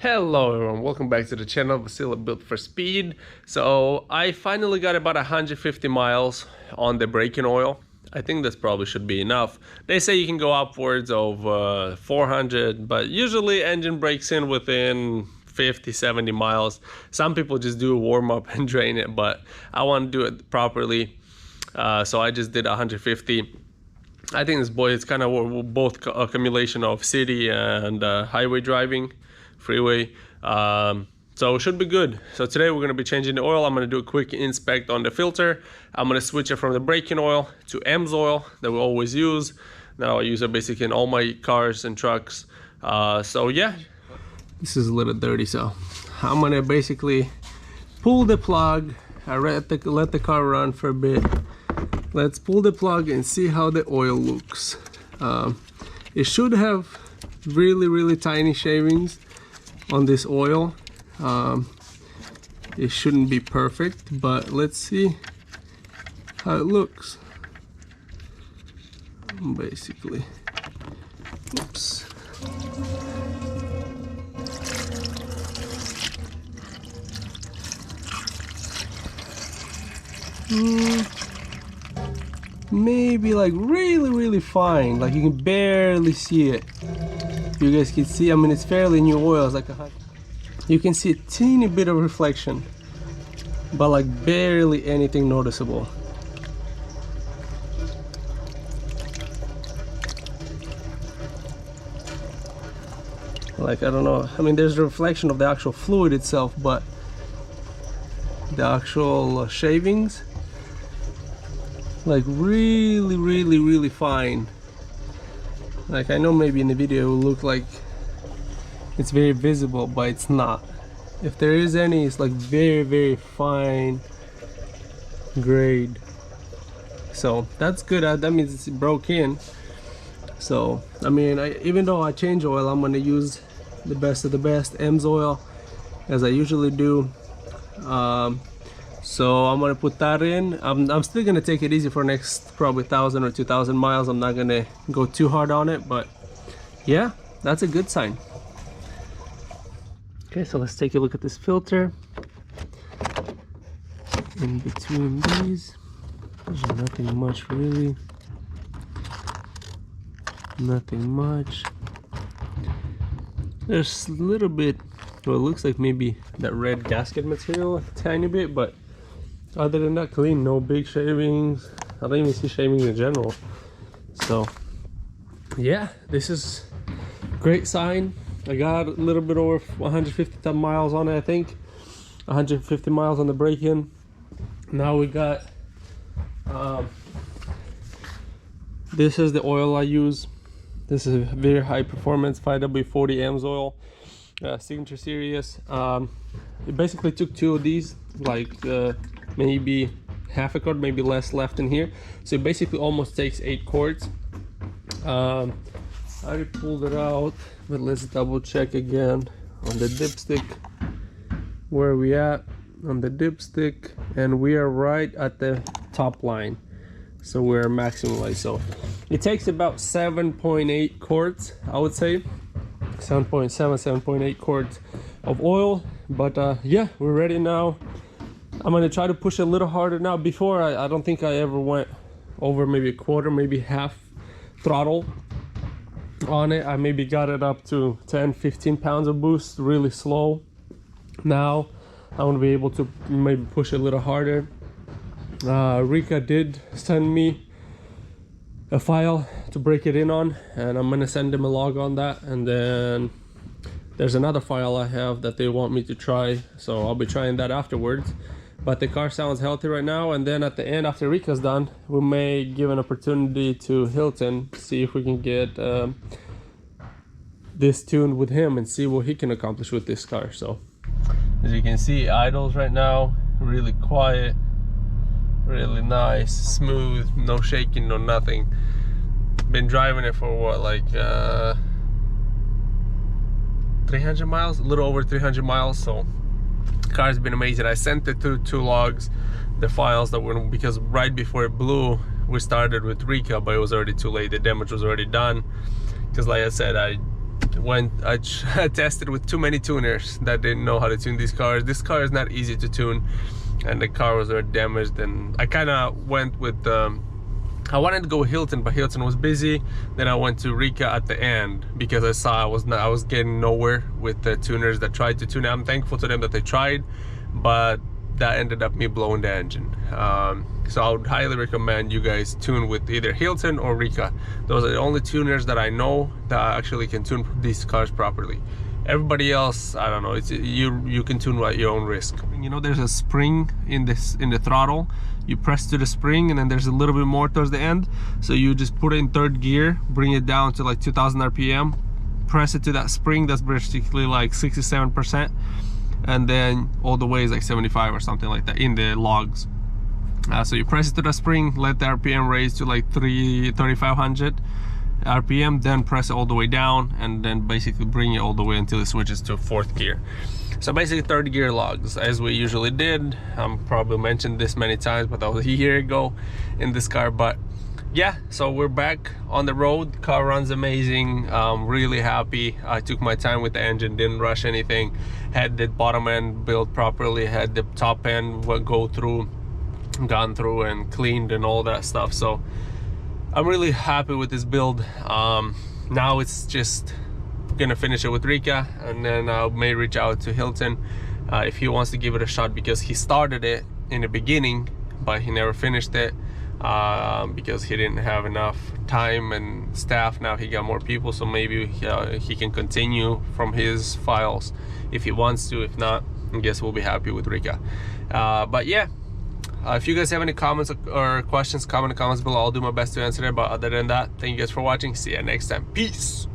Hello everyone, welcome back to the channel. Vasily Built for Speed. So I finally got about 150 miles on the braking oil. I think this probably should be enough. They say you can go upwards of 400, but usually engine breaks in within 50-70 miles. Some people just do a warm-up and drain it, but I want to do it properly, so I just did 150. I think this boy is kind of both accumulation of city and highway driving, freeway, so it should be good. So today we're going to be changing the oil. I'm going to do a quick inspect on the filter. I'm going to switch it from the braking oil to EMS oil that we always use. Now I use it basically in all my cars and trucks. So yeah, this is a little dirty, so I'm going to basically pull the plug. I let the car run for a bit. Let's pull the plug and see how the oil looks. It should have really tiny shavings on this oil. It shouldn't be perfect, but let's see how it looks. Basically, oops. Maybe like really fine, like you can barely see it. You guys can see, I mean, it's fairly new oil. It's like you can see a teeny bit of reflection, but like barely anything noticeable. Like, I don't know, I mean, there's a reflection of the actual fluid itself, but the actual shavings, like really fine. Like, I know maybe in the video it will look like it's very visible, but it's not. If there is any, it's like very fine grade. So that's good. That means it's broke in. So I mean, even though I change oil, I'm gonna use the best of the best EMS oil, as I usually do. So I'm gonna put that in. I'm still gonna take it easy for next probably 1,000 or 2,000 miles. I'm not gonna go too hard on it, but yeah, that's a good sign. Okay, so let's take a look at this filter. In between these, there's nothing much really. Nothing much. There's a little bit, well, it looks like maybe that red gasket material a tiny bit, but other than that, clean. No big shavings. I don't even see shavings in general. So yeah, this is great sign. I got a little bit over 150 miles on it, I think. 150 miles on the break-in. Now we got this is the oil I use. This is a very high performance 5W40 EMS oil, signature series. It basically took two of these, like maybe half a quart, maybe less left in here. So it basically almost takes 8 quarts. I already pulled it out, but let's double check again on the dipstick. Where are we at on the dipstick? And we are right at the top line, so we're maximally. So it takes about 7.8 quarts, I would say 7.8 quarts of oil. But yeah, we're ready now. I'm gonna try to push a little harder now. Before, I don't think I ever went over maybe a quarter, maybe half throttle on it. I maybe got it up to 10-15 pounds of boost really slow. Now I want to be able to maybe push a little harder. Rika did send me a file to break it in on, and I'm gonna send them a log on that. And then there's another file I have that they want me to try, so I'll be trying that afterwards. But the car sounds healthy right now, and then at the end, after Rika's done, we may give an opportunity to Hilton, see if we can get this tuned with him and see what he can accomplish with this car. So as you can see, idles right now, really quiet, really nice, smooth, no shaking, no nothing. Been driving it for what, like 300 miles, a little over 300 miles. So car's been amazing. I sent it to 2 logs, the files that were, because right before it blew we started with Rika, but it was already too late. The damage was already done, because like I said, I I tested with too many tuners that didn't know how to tune these cars. This car is not easy to tune, and the car was already damaged. And I kind of went with I wanted to go Hilton, but Hilton was busy. Then I went to Rika at the end because I saw I was getting nowhere with the tuners that tried to tune it. I'm thankful to them that they tried, but that ended up me blowing the engine. So I would highly recommend you guys tune with either Hilton or Rika. Those are the only tuners that I know that actually can tune these cars properly. Everybody else, I don't know, it's you can tune at your own risk. You know, there's a spring in the throttle. You press to the spring, and then there's a little bit more towards the end. So you just put it in third gear, bring it down to like 2000 RPM, press it to that spring. That's basically like 67%, and then all the way is like 75 or something like that in the logs. So you press it to the spring, let the RPM raise to like 3500 RPM, then press it all the way down, and then basically bring it all the way until it switches to fourth gear. So basically third gear logs, as we usually did. Probably mentioned this many times, but that was a year ago in this car. But yeah, so we're back on the road. The car runs amazing. Really happy. I took my time with the engine, didn't rush anything. Had the bottom end built properly, had the top end gone through and cleaned and all that stuff. So I'm really happy with this build. Now it's just gonna finish it with Rika, and then I may reach out to Hilton if he wants to give it a shot, because he started it in the beginning but he never finished it because he didn't have enough time and staff. Now he got more people, so maybe he can continue from his files if he wants to. If not, I guess we'll be happy with Rika. But yeah, if you guys have any comments or questions, comment in the comments below. I'll do my best to answer it. But other than that, thank you guys for watching. See you next time. Peace.